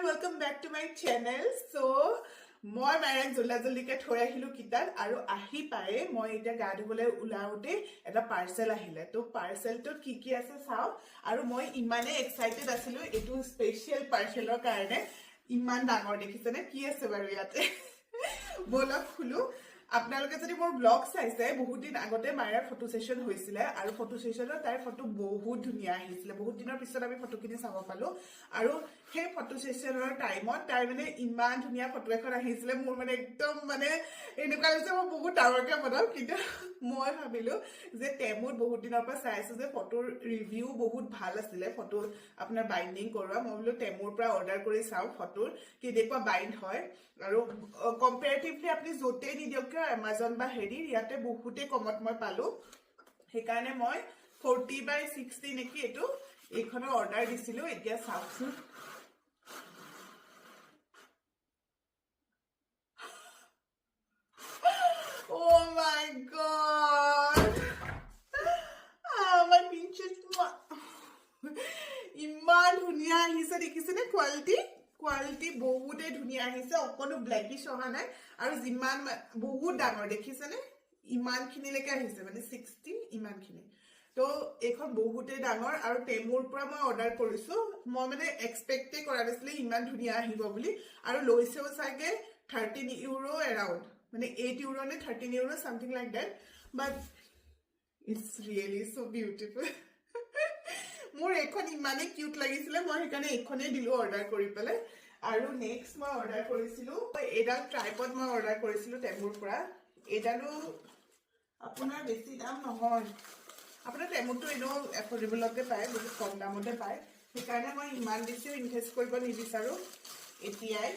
welcome back to my channel. So মই মাইৰাক জল্দি থৈ আহিলো কিতাত আৰু আহি পায়ে মই এটা গা ধুবলৈ উলাওতে এটা পাৰ্সেল আহিলে তো পাৰ্সেলটোত কি আছে চাও আৰু মই ইমানে এক্সাইটেড আছিলো এটো স্পেশাল পাৰ্সেলৰ কাৰণে ইমান ডাঙৰ দেখিছেনে কি আছে বাৰু ইয়াতে বলক খুলো আপোনালোকে যদি মোৰ ব্লগ চাইছে বহুত দিন আগতে মাইৰাৰ ফটো সেশন হৈছিলে আৰু ফটো সেশনত তাইৰ ফটো বহুত ধুনিয়া আহিছিলে বহুত দিনৰ পিছত আমি ফটোখিনি চাব পালো আৰু সেই ফটো সেশনৰ টাইমত তাই মানে ইমান ধুনিয়া ফটো এখন আহিছিলে মোৰ মানে একদম মানে এনেকুৱা হৈছে মই বহুত ডাঙৰকে বনাও কিন্তু মই ভাবিলো যে টেমুত বহুত দিনৰ পৰা চাইছো যে ফটোৰ ৰিভিউ বহুত ভাল আছিলে ফটো আপোনাৰ বাইন্ডিং কৰোৱা মই ভাবিলো টেমুৰ পৰা অৰ্ডাৰ কৰি চাও ফটোৰ কি দেখুৱা বাইন্ড হয় আৰু কম্পাৰেটিভলি আপুনি জতে নি দিয়ক Amazon বা হেৰি ইয়াতে বহুতে কমত মই পালো সেইকাৰণে মই 40/60 নেকি এটো এইখনৰ অৰ্ডাৰ দিছিলো এতিয়া চাওকচোন Oh my god my pinches ইমান ধুনিয়া আহিছে দেখিছেনে কোৱালিটি বহুতে ধুনিয়া আহিছে অকনো ব্ল্যাকিশ অহা নাই আৰু জিমান বহুত ডাঙৰ দেখিছেনে ইমানখিনি লেকে আহিছে মানে 60 ইমানখিনি তো এখন বহুতে ডাঙৰ আৰু টেমুৰ পৰা মই অৰ্ডাৰ কৰিছো মই মানে এক্সপেক্টে কৰা নাছিলো ইমান ধুনিয়া আহিব বুলি আৰু লৈছেও চাগে 13 ইউৰো এৰাউণ্ড মানে 8 ইউৰো নে 13 euro something like that but it's really so beautiful মোৰ এখন ইমানে কিউট লাগিছিলে মই সেইকাৰণে এখনে দিলো অৰ্ডাৰ কৰি পেলে আৰু নেক্সট মই অৰ্ডাৰ কৰিছিলো এডাল ট্ৰাইপড মই অৰ্ডাৰ কৰিছিলো টেমুৰ পৰা এডালো আপোনাৰ বেছি দাম নহয় আপোনাৰ টেমুটো এনো এফৰ্ডেবলতে পায় বহুত কম দামতে পায় সেইকাৰণে মই ইমান বেছি ইনভেষ্ট কৰিব নিবিচাৰো এতিয়াই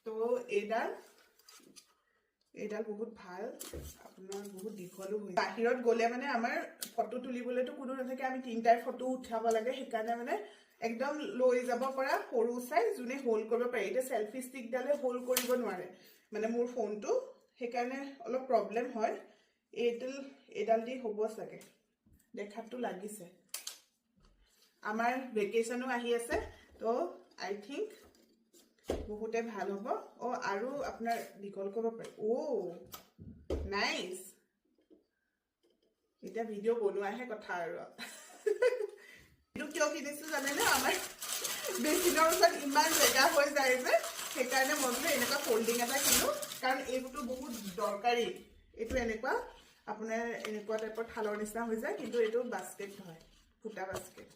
তো এডাল বহুত ভাল আপোনাৰ বহুত দীঘলো হয় বাহিৰত গলে মানে আমাৰ ফটো তুলিবলৈতো কোনো নাথাকে আমি তিনটাৰ ফটো উঠাব লাগে সেইকাৰণে মানে একদম লৈ যাব পৰা সৰু সাইজ জুনে হোল্ড কৰিব পাৰে এটা সেলফি ষ্টিক ডালে হোল্ড কৰিব নোৱাৰে মানে মোৰ ফোনটো সেইকাৰণে অলপ প্ৰবলেম হয় এডাল দি হ'ব চাগে দেখাটো লাগিছে আমাৰ ভেকেশনো আহি আছে তো আই থিংক বহুতে ভাল হ'ব ও আৰু আপোনাৰ দীঘল কৰিব পাৰে ও নাইস এটা ভিডিও বনোৱাহে কথা আৰু এটো কিয় কিনিছো জানে না আমাৰ বেছিনৰ ওচৰত ইমান জেগা হৈ যায় যে সেইকাৰণে মই বোলে এনেকুৱা ফোল্ডিং এটা কিনো কাৰণ এইটো বহুত দৰকাৰী এটো এনেকুৱা আপোনাৰ এনেকুৱা টাইপৰ থালৰ নিচিনা হৈ যায় কিন্তু এটো বাস্কেট হয় ফুটা বাস্কেট